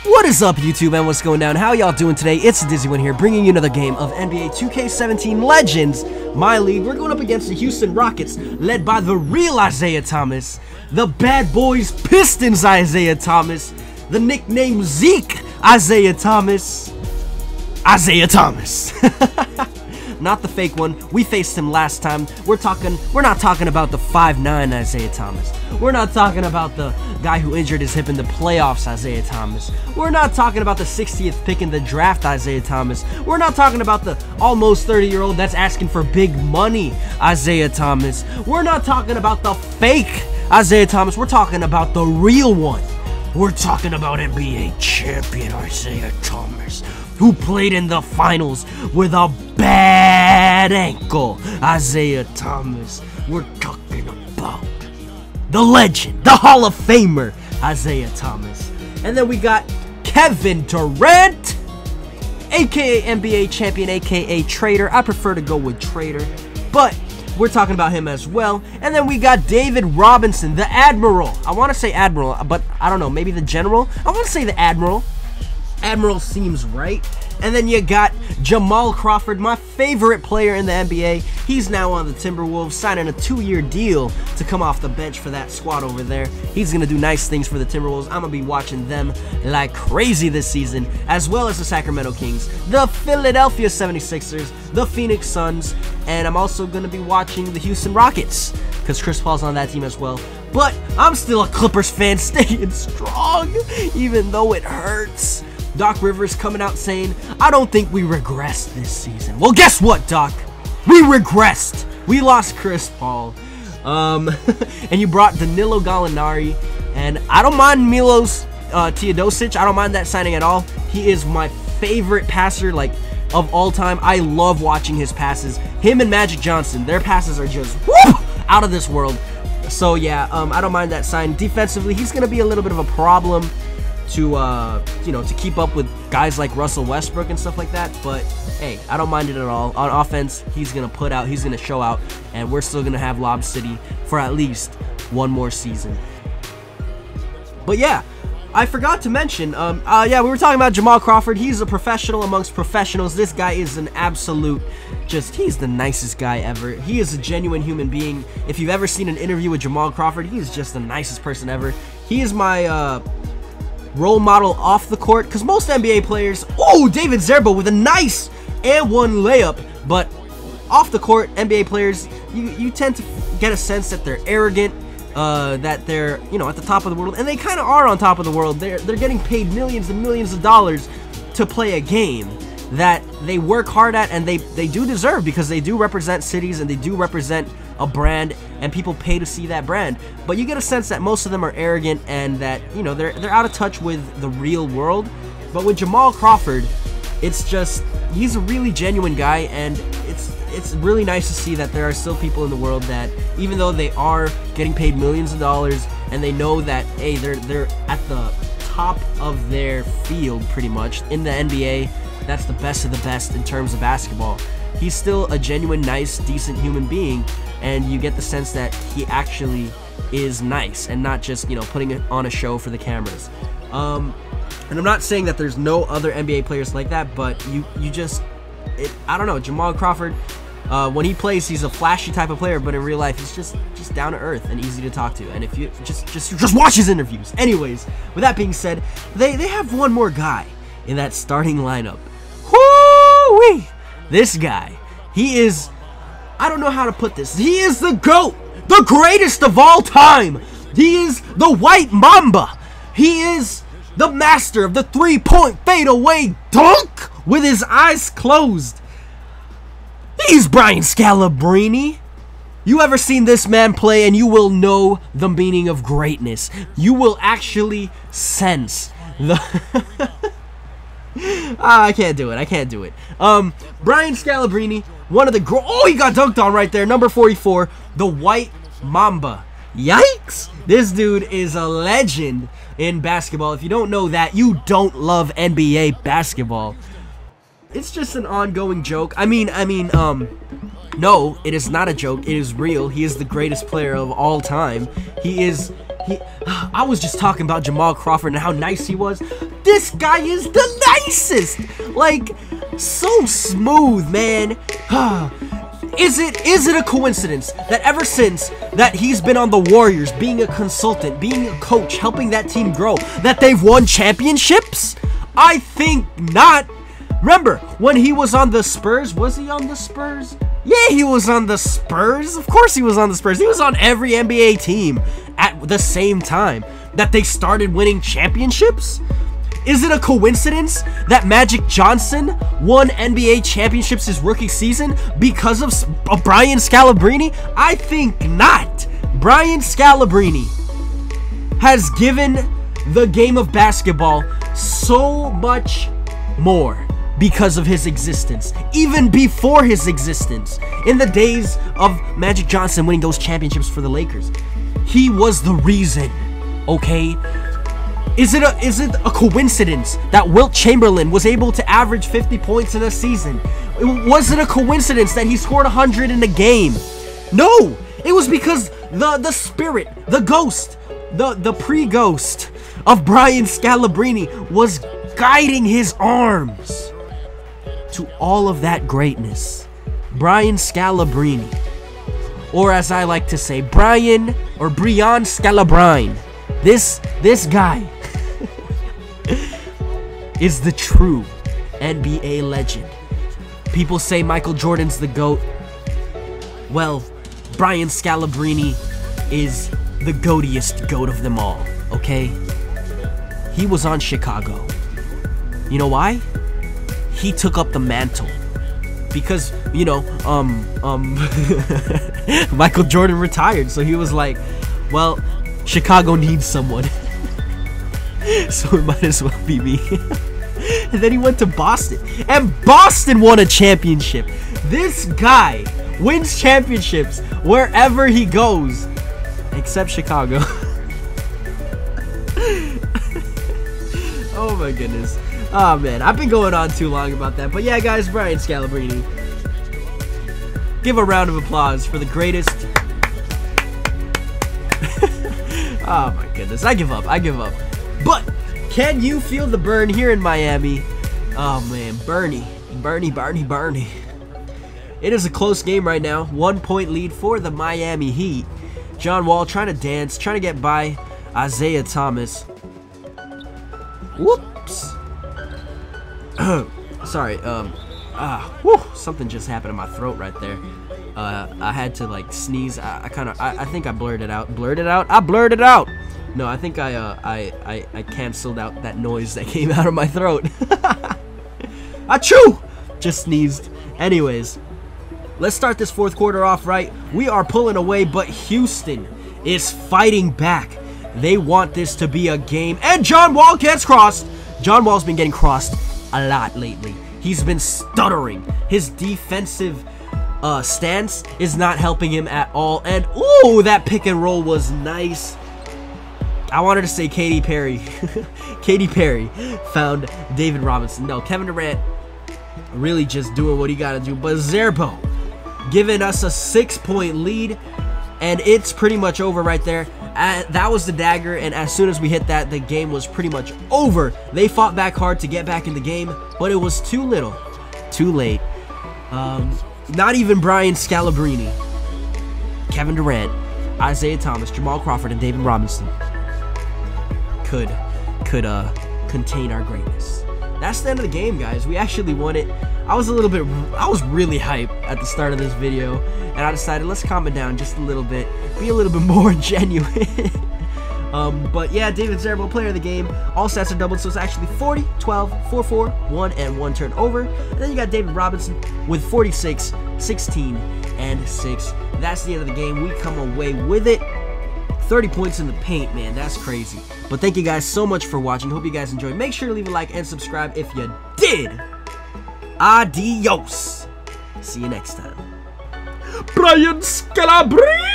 What is up, YouTube, and what's going down? How y'all doing today? It's the Dizzy One here, bringing you another game of NBA 2K17 Legends, my league. We're going up against the Houston Rockets, led by the real Isaiah Thomas, the bad boys Pistons Isaiah Thomas, the nickname Zeke Isaiah Thomas, Not the fake one. We faced him last time. We're not talking about the 5'9" Isaiah Thomas. We're not talking about the guy who injured his hip in the playoffs, Isaiah Thomas. We're not talking about the 60th pick in the draft, Isaiah Thomas. We're not talking about the almost 30-year-old that's asking for big money, Isaiah Thomas. We're not talking about the fake Isaiah Thomas. We're talking about the real one. We're talking about NBA champion Isaiah Thomas, who played in the finals with a bad ankle, Isaiah Thomas. We're talking about the legend, the Hall of Famer, Isaiah Thomas. And then we got Kevin Durant, aka NBA champion, aka Trader. I prefer to go with Trader, but we're talking about him as well. And then we got David Robinson, the Admiral. I want to say Admiral, but I don't know, maybe the General? I want to say the Admiral. Admiral seems right. And then you got Jamal Crawford, my favorite player in the NBA. He's now on the TiMBErwolves, signing a 2-year deal to come off the bench for that squad over there. He's going to do nice things for the TiMBErwolves. I'm going to be watching them like crazy this season, as well as the Sacramento Kings, the Philadelphia 76ers, the Phoenix Suns, and I'm also going to be watching the Houston Rockets, because Chris Paul's on that team as well. But I'm still a Clippers fan, staying strong, even though it hurts. Doc Rivers coming out saying, I don't think we regressed this season. Well, guess what, Doc? We regressed. We lost Chris Paul. And you brought Danilo Gallinari. And I don't mind Milos Teodosic. I don't mind that signing at all. He is my favorite passer, like, of all time. I love watching his passes. Him and Magic Johnson, their passes are just whoop, out of this world. So, yeah, I don't mind that sign. Defensively, he's going to be a little bit of a problem to to keep up with guys like Russell Westbrook and stuff like that, but hey, I don't mind it at all. On offense, he's gonna put out, he's gonna show out, and we're still gonna have Lob City for at least one more season. But yeah, I forgot to mention, yeah, we were talking about Jamal Crawford. He's a professional amongst professionals. This guy is an absolute, he's the nicest guy ever. He is a genuine human being. If you've ever seen an interview with Jamal Crawford, he is just the nicest person ever. He is my role model off the court, because most NBA players, oh, David Zerbo with a nice and one layup, but off the court, NBA players, you tend to get a sense that they're arrogant, that they're, at the top of the world, and they kind of are on top of the world. They're getting paid millions and millions of dollars to play a game that they work hard at, and they do deserve, because they do represent cities and they do represent a brand, and people pay to see that brand. But you get a sense that most of them are arrogant, and that they're out of touch with the real world. But with Jamal Crawford, it's just, he's a really genuine guy, and it's really nice to see that there are still people in the world that, even though they are getting paid millions of dollars, and they know that, hey, they're at the top of their field pretty much in the NBA. That's the best of the best in terms of basketball. He's still a genuine, nice, decent human being, and you get the sense that he actually is nice and not just, putting it on a show for the cameras. And I'm not saying that there's no other NBA players like that, but I don't know, Jamal Crawford, when he plays, he's a flashy type of player, but in real life, he's just down to earth and easy to talk to. And if you just watch his interviews. Anyways, with that being said, they have one more guy in that starting lineup. Whoo-wee! This guy, he is, I don't know how to put this. He is the GOAT, the greatest of all time. He is the White Mamba. He is the master of the three-point fadeaway dunk with his eyes closed. He's Brian Scalabrine. You ever seen this man play, and you will know the meaning of greatness. You will actually sense the... I can't do it. Brian Scalabrine, one of the oh, he got dunked on right there, number 44, the White Mamba. Yikes! This dude is a legend in basketball. If you don't know that, you don't love NBA basketball. It's just an ongoing joke. I mean, no, it is not a joke. It is real. He is the greatest player of all time. I was just talking about Jamal Crawford and how nice he was. This guy is the nicest. Like, so smooth, man. Is it a coincidence that ever since that he's been on the Warriors, being a consultant, being a coach, helping that team grow, that they've won championships? I think not. Remember, when he was on the Spurs, was he on the Spurs? Yeah, he was on the Spurs. Of course he was on the Spurs. He was on every NBA team at the same time that they started winning championships. Is it a coincidence that Magic Johnson won NBA championships his rookie season because of Brian Scalabrine? I think not. Brian Scalabrine has given the game of basketball so much more because of his existence. Even before his existence, in the days of Magic Johnson winning those championships for the Lakers, he was the reason, okay? Is it a coincidence that Wilt Chamberlain was able to average 50 points in a season? Was it a coincidence that he scored 100 in a game? No! It was because the spirit, the ghost, the pre-ghost of Brian Scalabrine was guiding his arms to all of that greatness. Brian Scalabrine, or as I like to say, Brian Scalabrine. This guy is the true NBA legend. People say Michael Jordan's the GOAT. Well, Brian Scalabrine is the goatiest GOAT of them all, okay? He was on Chicago. You know why? He took up the mantle. Because, you know, Michael Jordan retired, so he was like, well, Chicago needs someone. So it might as well be me. And then he went to Boston, and Boston won a championship. This guy wins championships wherever he goes, except Chicago. Oh my goodness. Oh man, I've been going on too long about that. But yeah, guys, Brian Scalabrine. Give a round of applause for the greatest. Oh my goodness, I give up. But can you feel the burn here in Miami? Oh man, Bernie. It is a close game right now. 1 point lead for the Miami Heat. John Wall trying to dance, trying to get by Isaiah Thomas. Whoops. Sorry, something just happened in my throat right there. I had to like sneeze. I think I blurred it out. I blurred it out. No, I think I canceled out that noise that came out of my throat. Achoo! Just sneezed. Anyways, let's start this fourth quarter off right. We are pulling away, but Houston is fighting back. They want this to be a game, and John Wall gets crossed. John Wall's been getting crossed a lot lately. He's been stuttering. His defensive stance is not helping him at all. And ooh, that pick and roll was nice. I wanted to say Katy Perry. Katy Perry found David Robinson. No, Kevin Durant really just doing what he got to do. But Zerbo giving us a 6-point lead, and it's pretty much over right there. That was the dagger, and as soon as we hit that, the game was pretty much over. They fought back hard to get back in the game, but it was too little, too late. Not even Brian Scalabrine, Kevin Durant, Isaiah Thomas, Jamal Crawford, and David Robinson could contain our greatness. That's the end of the game, guys. We actually won it. I was really hyped at the start of this video, and I decided let's calm it down just a little bit, be a little bit more genuine. But yeah, David Zerbo, player of the game. All stats are doubled, so it's actually 40, 12, 4, 4, 1, and 1 turnover. And then you got David Robinson with 46, 16, and 6. That's the end of the game. We come away with it. 30 points in the paint, man. That's crazy. But thank you guys so much for watching. Hope you guys enjoyed. Make sure to leave a like and subscribe if you did. Adios. See you next time. Brian Scalabrine.